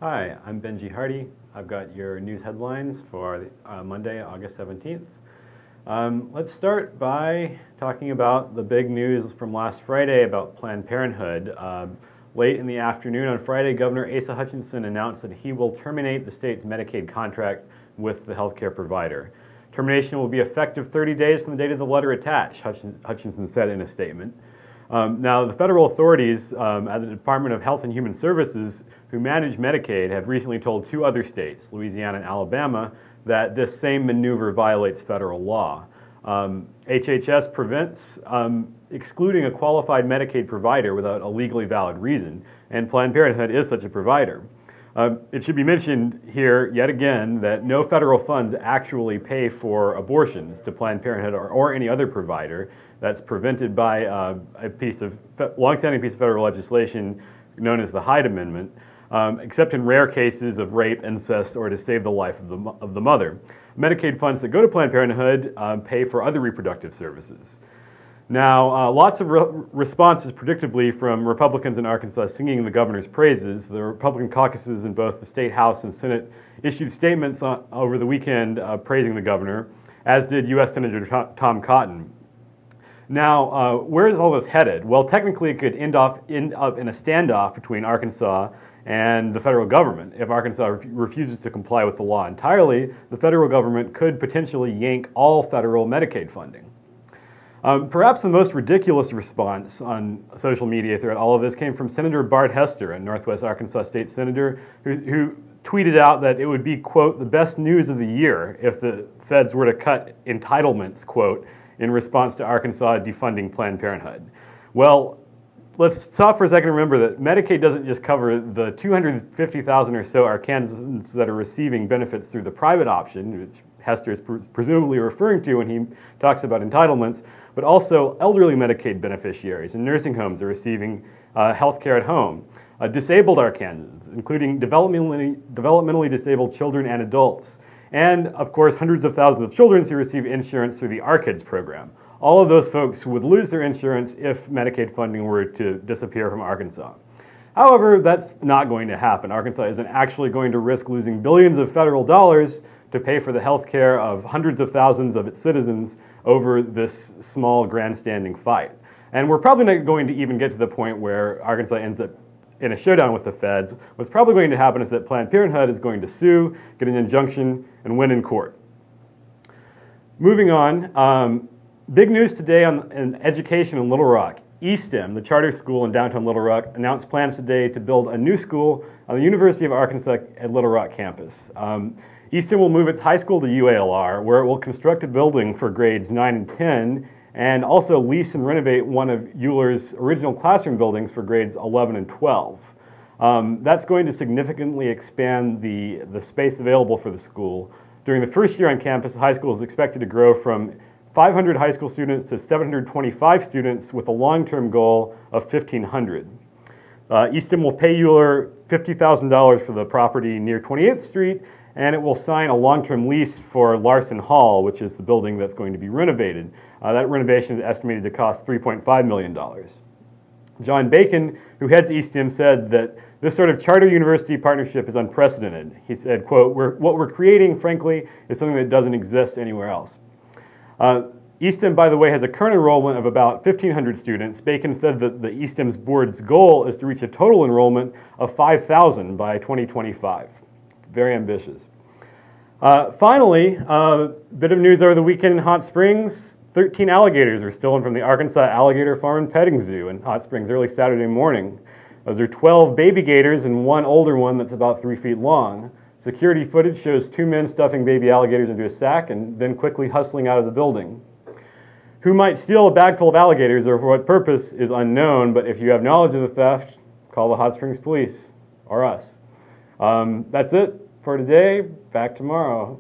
Hi, I'm Benji Hardy. I've got your news headlines for Monday, August 17th. Let's start by talking about the big news from last Friday about Planned Parenthood. Late in the afternoon on Friday, Governor Asa Hutchinson announced that he will terminate the state's Medicaid contract with the healthcare provider. Termination will be effective 30 days from the date of the letter attached, Hutchinson said in a statement. Now, the federal authorities at the Department of Health and Human Services who manage Medicaid have recently told two other states, Louisiana and Alabama, that this same maneuver violates federal law. HHS prevents excluding a qualified Medicaid provider without a legally valid reason, and Planned Parenthood is such a provider. It should be mentioned here, yet again, that no federal funds actually pay for abortions to Planned Parenthood or any other provider. That's prevented by a long-standing piece of federal legislation known as the Hyde Amendment, except in rare cases of rape, incest, or to save the life of the mother. Medicaid funds that go to Planned Parenthood pay for other reproductive services. Now, lots of responses, predictably, from Republicans in Arkansas singing the governor's praises. The Republican caucuses in both the State House and Senate issued statements over the weekend praising the governor, as did U.S. Senator Tom Cotton. Now, where is all this headed? Well, technically it could end up in a standoff between Arkansas and the federal government. If Arkansas refuses to comply with the law entirely, the federal government could potentially yank all federal Medicaid funding. Perhaps the most ridiculous response on social media throughout all of this came from Senator Bart Hester, a Northwest Arkansas state senator, who tweeted out that it would be, quote, the best news of the year if the feds were to cut entitlements, quote, in response to Arkansas defunding Planned Parenthood. Well, let's stop for a second and remember that Medicaid doesn't just cover the 250,000 or so Arkansans that are receiving benefits through the private option, which Hester is presumably referring to when he talks about entitlements, but also elderly Medicaid beneficiaries and nursing homes are receiving health care at home. Disabled Arkansans, including developmentally disabled children and adults, and of course hundreds of thousands of children who receive insurance through the Our Kids program. All of those folks would lose their insurance if Medicaid funding were to disappear from Arkansas. However, that's not going to happen. Arkansas isn't actually going to risk losing billions of federal dollars to pay for the health care of hundreds of thousands of its citizens over this small grandstanding fight. And we're probably not going to even get to the point where Arkansas ends up in a showdown with the feds. What's probably going to happen is that Planned Parenthood is going to sue, get an injunction, and win in court. Moving on, big news today in education in Little Rock. eStem, the charter school in downtown Little Rock, announced plans today to build a new school on the University of Arkansas at Little Rock campus. eStem will move its high school to UALR, where it will construct a building for grades 9 and 10, and also lease and renovate one of UALR's original classroom buildings for grades 11 and 12. That's going to significantly expand the space available for the school. During the first year on campus, the high school is expected to grow from 500 high school students to 725 students with a long-term goal of 1,500. eStem will pay UALR $50,000 for the property near 28th Street, and it will sign a long-term lease for Larson Hall, which is the building that's going to be renovated. That renovation is estimated to cost $3.5 million. John Bacon, who heads eStem, said that this sort of charter university partnership is unprecedented. He said, quote, what we're creating, frankly, is something that doesn't exist anywhere else. eStem, by the way, has a current enrollment of about 1,500 students. Bacon said that the eStem's board's goal is to reach a total enrollment of 5,000 by 2025. Very ambitious. Finally, a bit of news over the weekend in Hot Springs. 13 alligators were stolen from the Arkansas Alligator Farm and Petting Zoo in Hot Springs early Saturday morning. Those are 12 baby gators and one older one that's about 3 feet long. Security footage shows two men stuffing baby alligators into a sack and then quickly hustling out of the building. Who might steal a bag full of alligators or for what purpose is unknown, but if you have knowledge of the theft, call the Hot Springs Police or us. That's it for today. Back tomorrow.